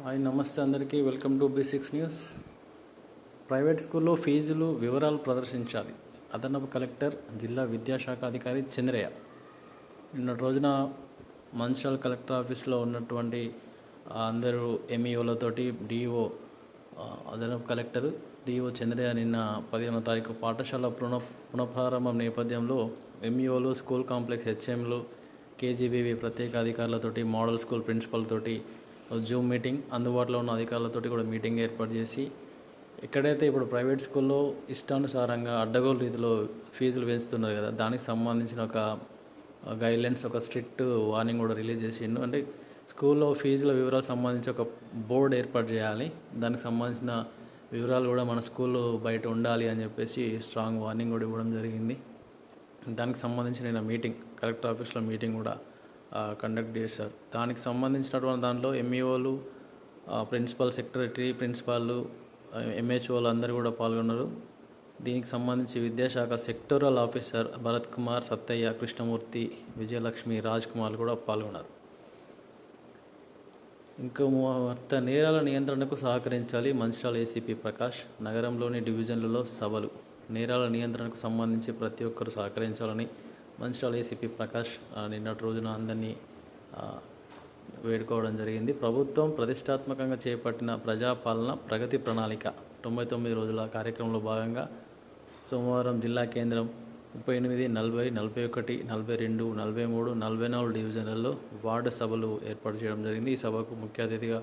Hi నమస్తే అందరికీ welcome to B6 news. Private స్కూల్లో ఫీజులు వివరాలు ప్రదర్శించాలి. అదనపు కలెక్టర్ జిల్లా విద్యాశాఖ అధికారి చంద్రయ్య నిన్నటి రోజున మంచిర్యాల కలెక్టర్ ఆఫీస్లో ఉన్నటువంటి అందరూ ఎంఈఓలతోటి డిఓ అదనపు కలెక్టర్ డిఓ చంద్రయ్య నిన్న 15వ తారీఖు పాఠశాల పునఃప్రారంభం నేపథ్యంలో ఎంఈఓలు, స్కూల్ కాంప్లెక్స్ హెచ్ఎంలు, కేజీబీవీ ప్రత్యేక అధికారులతోటి, మోడల్ స్కూల్ ప్రిన్సిపల్ తోటి జూమ్ మీటింగ్, అందుబాటులో ఉన్న అధికారులతోటి కూడా మీటింగ్ ఏర్పాటు చేసి ఎక్కడైతే ఇప్పుడు ప్రైవేట్ స్కూల్లో ఇష్టానుసారంగా అడ్డగోలు రీతిలో ఫీజులు పెంచుతున్నారు కదా, దానికి సంబంధించిన ఒక గైడ్లైన్స్, ఒక స్ట్రిక్ట్ వార్నింగ్ కూడా రిలీజ్ చేసిండు. అంటే స్కూల్లో ఫీజుల వివరాలకు సంబంధించి ఒక బోర్డు ఏర్పాటు చేయాలి, దానికి సంబంధించిన వివరాలు కూడా మన స్కూల్లో బయట ఉండాలి అని చెప్పేసి స్ట్రాంగ్ వార్నింగ్ కూడా ఇవ్వడం జరిగింది. దానికి సంబంధించిన మీటింగ్ కలెక్టర్ ఆఫీస్లో మీటింగ్ కూడా కండక్ట్ చేశారు. దానికి సంబంధించినటువంటి దాంట్లో ఎంఈఓలు, ప్రిన్సిపల్, సెక్రటరీ, ప్రిన్సిపాల్, ఎంహెచ్ఓలు అందరూ కూడా పాల్గొన్నారు. దీనికి సంబంధించి విద్యాశాఖ సెక్టోరల్ ఆఫీసర్ భరత్ కుమార్, సత్తయ్య, కృష్ణమూర్తి, విజయలక్ష్మి, రాజ్ కుమార్ కూడా పాల్గొన్నారు. ఇంకా నేరాల నియంత్రణకు సహకరించాలి మంచిర్యాల ఏసీపీ ప్రకాష్. నగరంలోని డివిజన్లలో సభలు. నేరాల నియంత్రణకు సంబంధించి ప్రతి ఒక్కరూ సహకరించాలని మంచిర్యాల ఏసీపీ ప్రకాష్ నిన్నటి రోజున అందరినీ వేడుకోవడం జరిగింది. ప్రభుత్వం ప్రతిష్టాత్మకంగా చేపట్టిన ప్రజాపాలన ప్రగతి ప్రణాళిక 99 రోజుల కార్యక్రమంలో భాగంగా సోమవారం జిల్లా కేంద్రం 38, 40, 41, 42, 43, 44 డివిజన్లలో వార్డు సభలు ఏర్పాటు చేయడం జరిగింది. ఈ సభకు ముఖ్య అతిథిగా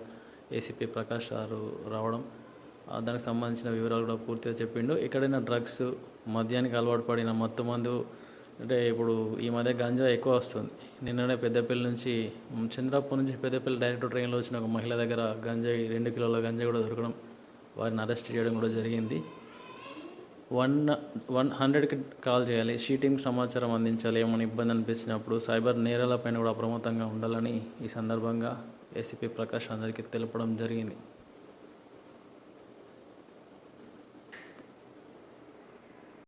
ఏసీపీ ప్రకాష్ గారు రావడం, దానికి సంబంధించిన వివరాలు కూడా పూర్తిగా చెప్పిండు. ఎక్కడైనా డ్రగ్స్, మద్యానికి అలవాటు పడిన మత్తు మందు, అంటే ఇప్పుడు ఈ మధ్య గంజా ఎక్కువ వస్తుంది. నిన్ననే పెద్దపల్లి నుంచి, చంద్రాపూర్ నుంచి పెద్దపల్లి డైరెక్ట్ ట్రైన్లో వచ్చిన ఒక మహిళ దగ్గర గంజాయి 2 కిలోల గంజాయి కూడా దొరకడం, వారిని అరెస్ట్ చేయడం కూడా జరిగింది. 100కి కాల్ చేయాలి, షీటింగ్ సమాచారం అందించాలి, ఏమైనా ఇబ్బంది అనిపించినప్పుడు. సైబర్ నేరాలపైన కూడా అప్రమత్తంగా ఉండాలని ఈ సందర్భంగా ఏసీపీ ప్రకాష్ అందరికీ తెలపడం జరిగింది.